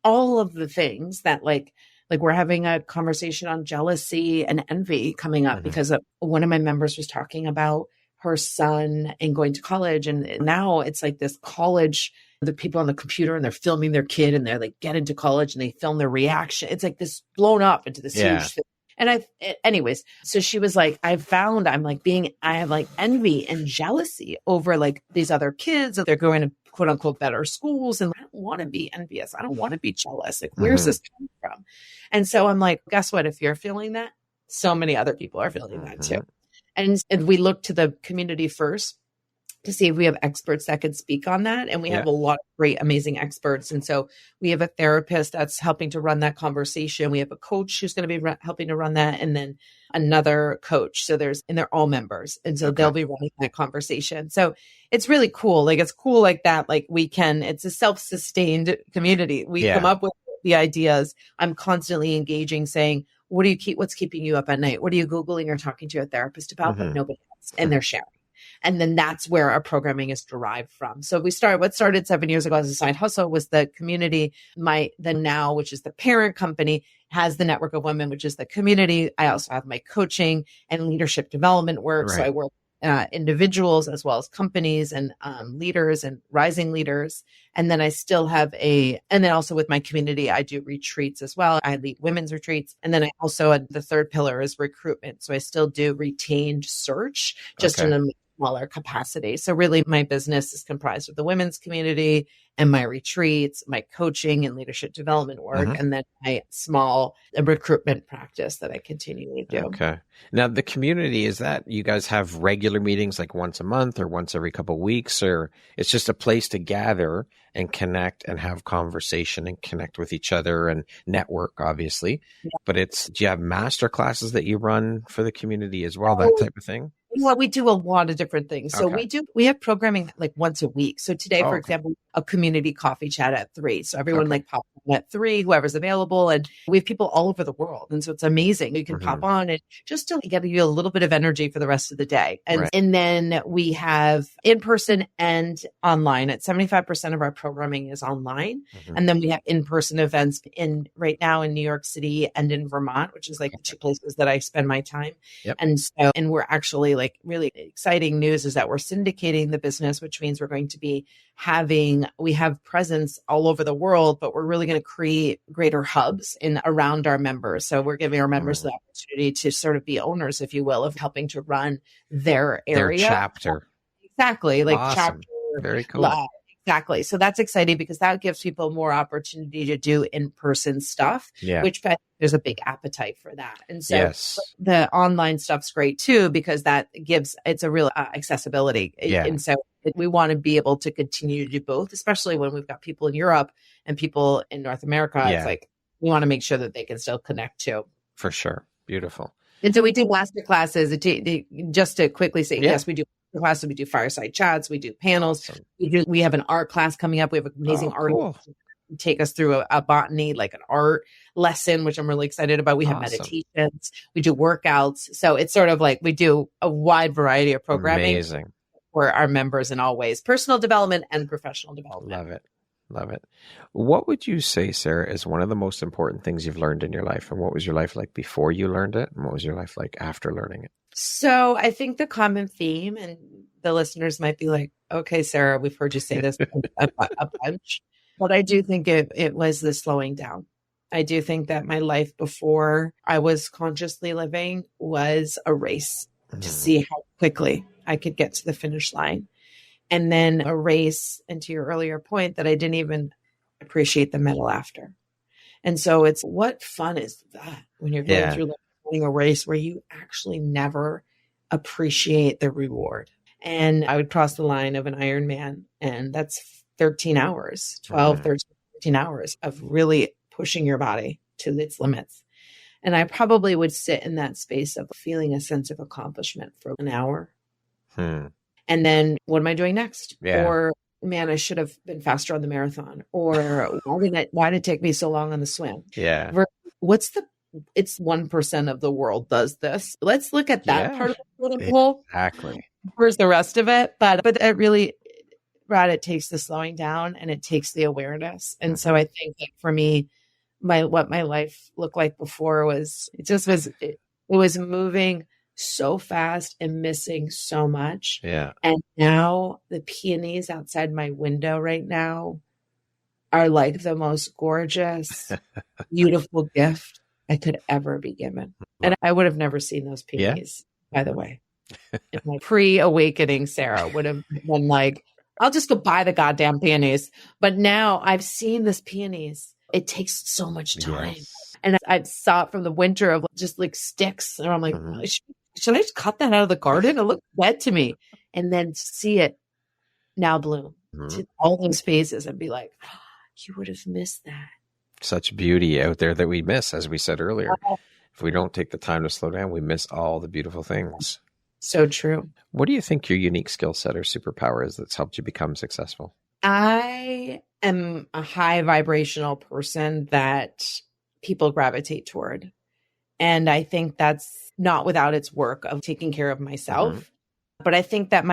all of the things that like we're having a conversation on jealousy and envy coming up because one of my members was talking about her son and going to college. And now it's like this college, the people on the computer and they're filming their kid and they're like, get into college and they film their reaction. It's like this blown up into this huge thing. And anyways, so she was like, I have like envy and jealousy over like these other kids that they're going to quote unquote better schools. And I don't want to be envious. I don't want to be jealous. Like, where's this coming from? And so I'm like, guess what? If you're feeling that, so many other people are feeling that too. And we look to the community first to see if we have experts that can speak on that. And we have a lot of great, amazing experts. And so we have a therapist that's helping to run that conversation. We have a coach who's going to be helping to run that. And then another coach. So and they're all members. And so they'll be running that conversation. So it's really cool. Like, it's cool like that. Like, it's a self-sustained community. We come up with the ideas. I'm constantly engaging, saying, what's keeping you up at night? What are you Googling or talking to a therapist about? But nobody else. And they're sharing. And then that's where our programming is derived from. So what started 7 years ago as a side hustle was the community. The NoW, which is the parent company, has the network of women, which is the community. I also have my coaching and leadership development work. Right. So I work individuals as well as companies and leaders and rising leaders. And then I still have and then also with my community, I do retreats as well. I lead women's retreats. And then I also, the third pillar is recruitment. So I still do retained search, just in a smaller capacity. So really my business is comprised of the women's community and my retreats, my coaching and leadership development work, and then my small recruitment practice that I continually do. Okay. Now the community, is that you guys have regular meetings like once a month or once every couple of weeks, or it's just a place to gather and connect and have conversation and connect with each other and network, obviously. Yeah. But do you have master classes that you run for the community as well, that type of thing? Well, we do a lot of different things. So we have programming like once a week. So today, for example, a community coffee chat at 3. So everyone like pop on at 3, whoever's available. And we have people all over the world. And so it's amazing. You can pop on and just to get you a little bit of energy for the rest of the day. And then we have in-person and online. At 75% of our programming is online. And then we have in-person events right now in New York City and in Vermont, which is like the 2 places that I spend my time. And we're actually like really exciting news is that we're syndicating the business, which means we're going to be we have presence all over the world, but we're really going to create greater hubs around our members. So we're giving our members the opportunity to sort of be owners, if you will, of helping to run their area. Their chapter. Exactly. Like awesome. chapter. Very cool. Exactly. So that's exciting because that gives people more opportunity to do in-person stuff, which there's a big appetite for that. And so the online stuff's great too, because it's a real accessibility. And so we want to be able to continue to do both, especially when we've got people in Europe and people in North America. It's like, we want to make sure that they can still connect too. For sure. Beautiful. And so we do master classes. Just to quickly say, yes, we do classes, we do fireside chats, we do panels. Awesome. We have an art class coming up. We have an amazing artist take us through a botany, like an art lesson, which I'm really excited about. We have meditations, we do workouts. So it's sort of like we do a wide variety of programming for our members in all ways, personal development and professional development. Love it. What would you say, Sarah, is one of the most important things you've learned in your life? And what was your life like before you learned it? And what was your life like after learning it? So I think the common theme, and the listeners might be like, okay, Sarah, we've heard you say this a bunch, but I do think it was the slowing down. I do think that my life before I was consciously living was a race to see how quickly I could get to the finish line. And then a race, and to your earlier point, that I didn't even appreciate the medal after. And so it's, what fun is that when you're going through running a race where you actually never appreciate the reward? And I would cross the line of an Ironman, and that's 13 hours, 13 hours of really pushing your body to its limits. And I probably would sit in that space of feeling a sense of accomplishment for an hour. And then what am I doing next? Or, man, I should have been faster on the marathon. Or why did it take me so long on the swim? It's 1% of the world does this. Let's look at that part of the pool. Exactly. Where's the rest of it? But it really, Brad, it takes the slowing down and it takes the awareness. And so I think that for me, what my life looked like before was, it was moving so fast and missing so much. Yeah. And now the peonies outside my window right now are like the most gorgeous, beautiful gift I could ever be given. And I would have never seen those peonies, by the way. In my pre-awakening Sarah would have been like, I'll just go buy the goddamn peonies. But now I've seen this peonies. It takes so much time. Yes. And I saw it from the winter of just like sticks. And I'm like, should I just cut that out of the garden? It looked wet to me. And then see it now bloom to all those phases and be like, oh, you would have missed that. Such beauty out there that we miss, as we said earlier. If we don't take the time to slow down, we miss all the beautiful things. So true. What do you think your unique skill set or superpower is that's helped you become successful? I am a high vibrational person that people gravitate toward. And I think that's not without its work of taking care of myself. But I think that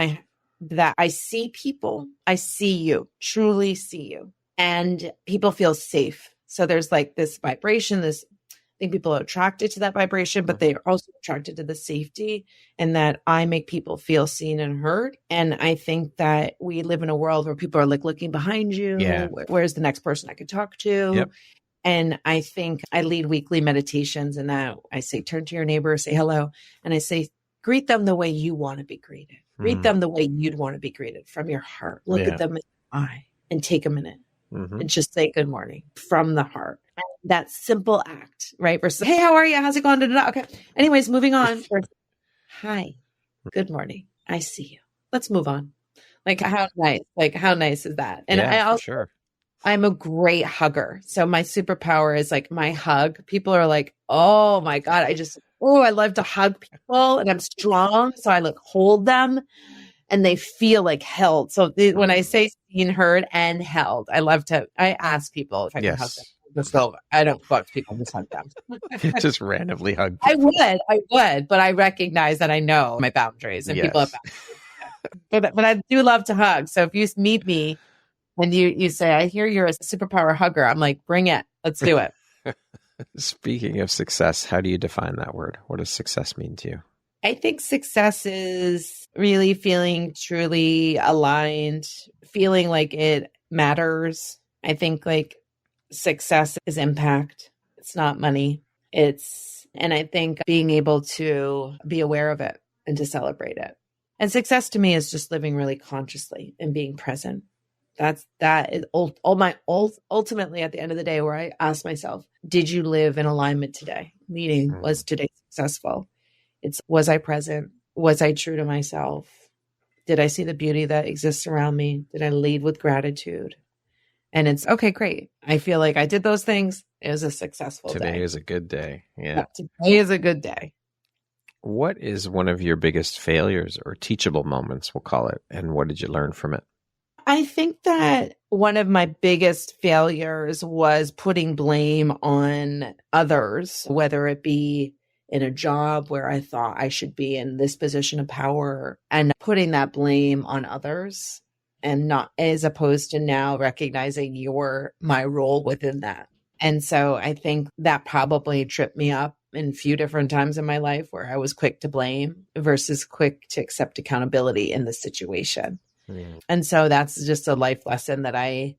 that I see people, I see you, truly see you. And people feel safe. So there's like this vibration, I think people are attracted to that vibration, but they are also attracted to the safety, and that I make people feel seen and heard. And I think that we live in a world where people are like looking behind you. Yeah. Where's the next person I could talk to? Yep. And I think I lead weekly meditations, and that I say, turn to your neighbor, say hello. And I say, greet them the way you want to be greeted. Greet them the way you'd want to be greeted, from your heart. Look at them in the eye and take a minute and just say good morning from the heart. That simple act, right? Versus, hey, how are you? How's it going? Okay. Anyways, moving on. Hi, good morning. I see you. Let's move on. Like, how nice? Like, how nice is that? And I also, I'm a great hugger. So my superpower is like my hug. People are like, oh my God, I love to hug people, and I'm strong. So I like hold them and they feel like held. So when I say seen, heard, and held, I ask people if I can hug them. So I don't go up to people, just hug them. Just randomly hug people. I would, but I recognize that I know my boundaries, and people have boundaries. But I do love to hug. So if you meet me and you say, I hear you're a superpower hugger, I'm like, bring it. Let's do it. Speaking of success, how do you define that word? What does success mean to you? I think success is really feeling truly aligned, feeling like it matters. I think like success is impact. It's not money. And I think being able to be aware of it and to celebrate it. And success to me is just living really consciously and being present. That is ultimately at the end of the day, where I ask myself, did you live in alignment today? Meaning, was today successful? Was I present? Was I true to myself? Did I see the beauty that exists around me? Did I lead with gratitude? And it's okay, great. I feel like I did those things. It was a successful day. Today is a good day. Yeah. Today is a good day. What is one of your biggest failures or teachable moments, we'll call it, and what did you learn from it? I think that one of my biggest failures was putting blame on others, whether it be in a job where I thought I should be in this position of power, and putting that blame on others, and not, as opposed to now recognizing my role within that. And so I think that probably tripped me up in a few different times in my life, where I was quick to blame versus quick to accept accountability in the situation. And so that's just a life lesson that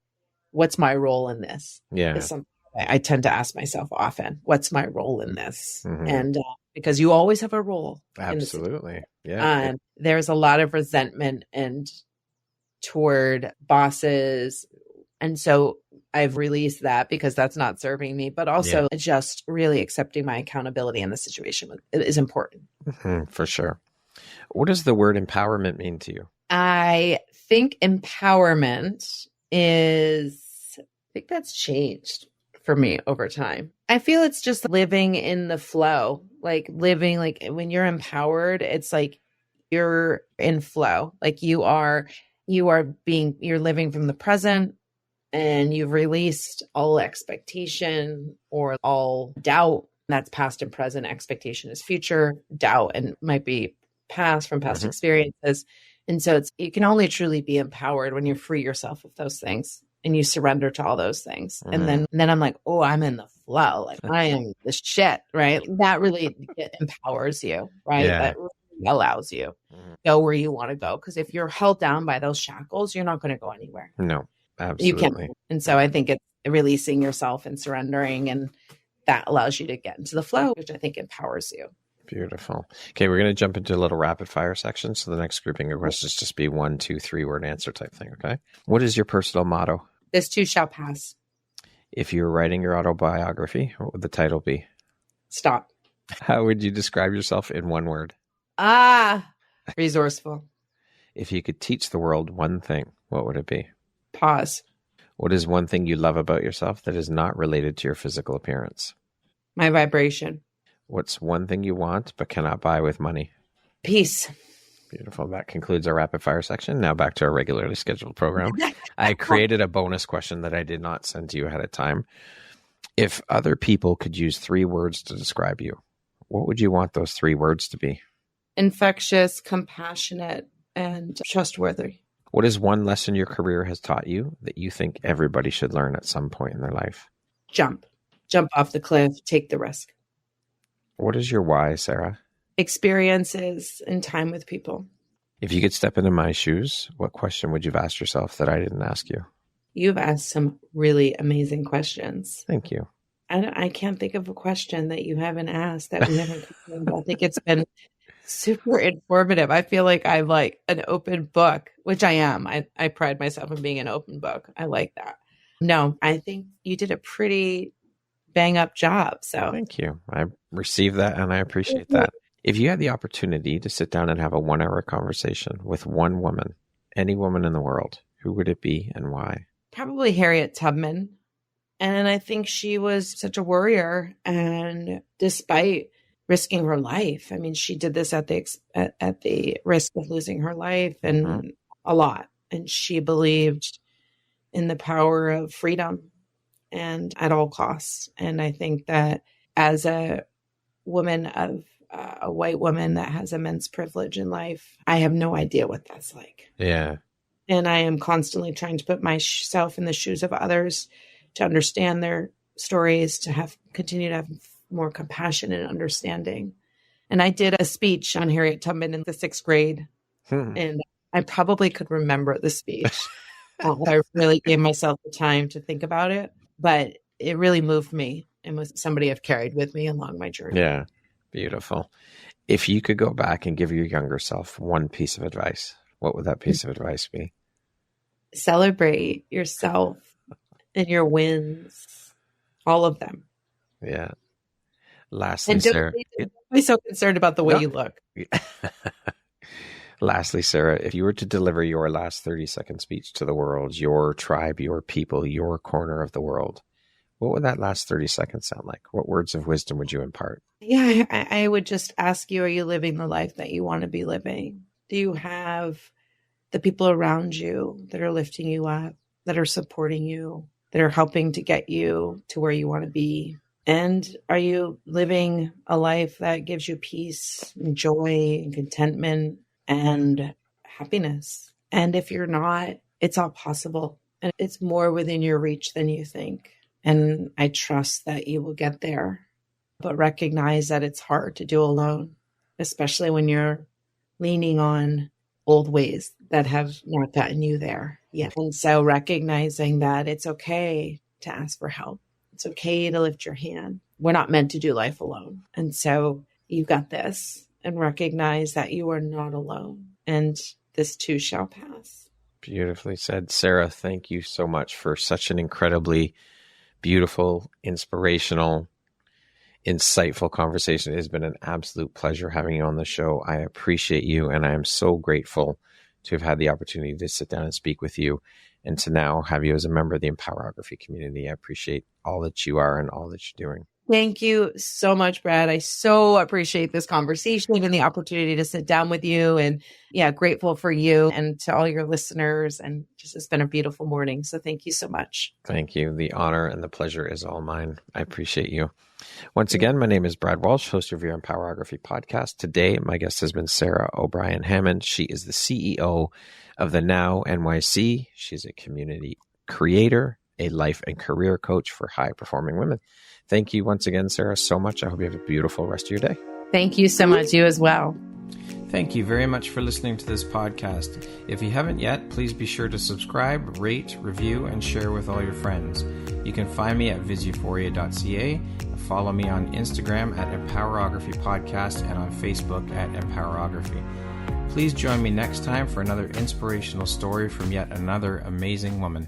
what's my role in this? Yeah. Is something I tend to ask myself often, what's my role in this? And because you always have a role. Absolutely. Yeah. There's a lot of resentment and toward bosses. And so I've released that because that's not serving me, but also just really accepting my accountability in the situation is important. For sure. What does the word empowerment mean to you? I think empowerment I think that's changed for me over time. I feel it's just living in the flow, like living, like when you're empowered, it's like you're in flow, like you're living from the present, and you've released all expectation or all doubt. That's past and present. Expectation is future. Doubt and might be past from past experiences. And so you can only truly be empowered when you free yourself of those things and you surrender to all those things. And then I'm like, oh, I'm in the flow. Like I am the shit, right? That really empowers you, right? Yeah. That really allows you go where you want to go. Because if you're held down by those shackles, you're not going to go anywhere. No, You can't. absolutely. And so I think it's releasing yourself and surrendering, and that allows you to get into the flow, which I think empowers you. Beautiful. Okay, we're going to jump into a little rapid fire section. So the next grouping of questions just be 1, 2, 3 word answer type thing. Okay. What is your personal motto? This too shall pass. If you were writing your autobiography, what would the title be? Stop. How would you describe yourself in one word? Resourceful. If you could teach the world one thing, what would it be? Pause. What is one thing you love about yourself that is not related to your physical appearance? My vibration. What's one thing you want but cannot buy with money? Peace. Beautiful. That concludes our rapid fire section. Now back to our regularly scheduled program. I created a bonus question that I did not send to you ahead of time. If other people could use 3 words to describe you, what would you want those 3 words to be? Infectious, compassionate, and trustworthy. What is one lesson your career has taught you that you think everybody should learn at some point in their life? Jump off the cliff, take the risk. What is your why, Sarah? Experiences and time with people. If you could step into my shoes, what question would you have asked yourself that I didn't ask you? You've asked some really amazing questions. Thank you. I can't think of a question that you haven't asked that we haven't covered. I think it's been super informative. I feel like I'm like an open book, which I am. I pride myself in being an open book. I like that. No, I think you did a pretty bang up job. So thank you. I received that and I appreciate that. If you had the opportunity to sit down and have a 1-hour conversation with one woman, any woman in the world, who would it be and why? Probably Harriet Tubman. And I think she was such a warrior, and despite risking her life, I mean, she did this at the risk of losing her life and a lot. And she believed in the power of freedom and at all costs. And I think that as a woman of a white woman that has immense privilege in life, I have no idea what that's like. Yeah. And I am constantly trying to put myself in the shoes of others, to understand their stories, to continue to have more compassion and understanding. And I did a speech on Harriet Tubman in the 6th grade, and I probably could remember the speech. I really gave myself the time to think about it, but it really moved me and was somebody I've carried with me along my journey. Yeah. Beautiful. If you could go back and give your younger self one piece of advice, what would that piece of advice be? Celebrate yourself and your wins, all of them. Yeah. Lastly, and Sarah, don't be so concerned about the way you look. Lastly, Sarah, if you were to deliver your last 30-second speech to the world, your tribe, your people, your corner of the world, what would that last 30 seconds sound like? What words of wisdom would you impart? Yeah, I would just ask you, are you living the life that you want to be living? Do you have the people around you that are lifting you up, that are supporting you, that are helping to get you to where you want to be? And are you living a life that gives you peace and joy and contentment and happiness? And if you're not, it's all possible. And it's more within your reach than you think. And I trust that you will get there. But recognize that it's hard to do alone, especially when you're leaning on old ways that have not gotten you there yet. And so recognizing that it's okay to ask for help. It's okay to lift your hand. We're not meant to do life alone. And so you got this, and recognize that you are not alone. And this too shall pass. Beautifully said. Sarah, thank you so much for such an incredibly beautiful, inspirational, insightful conversation. It has been an absolute pleasure having you on the show. I appreciate you, and I am so grateful to have had the opportunity to sit down and speak with you, and to now have you as a member of the Empowerography community. I appreciate all that you are and all that you're doing. Thank you so much, Brad. I so appreciate this conversation and the opportunity to sit down with you. And yeah, grateful for you and to all your listeners. And just it's been a beautiful morning. So thank you so much. Thank you. The honor and the pleasure is all mine. I appreciate you. Once again, my name is Brad Walsh, host of your Empowerography podcast. Today, my guest has been Sarah O'Brien Hammond. She is the CEO of the NoW NYC. She's a community creator, a life and career coach for high-performing women. Thank you once again, Sarah, so much. I hope you have a beautiful rest of your day. Thank you so much. You as well. Thank you very much for listening to this podcast. If you haven't yet, please be sure to subscribe, rate, review, and share with all your friends. You can find me at viseuphoria.ca, follow me on Instagram at Empowerography Podcast, and on Facebook at Empowerography. Please join me next time for another inspirational story from yet another amazing woman.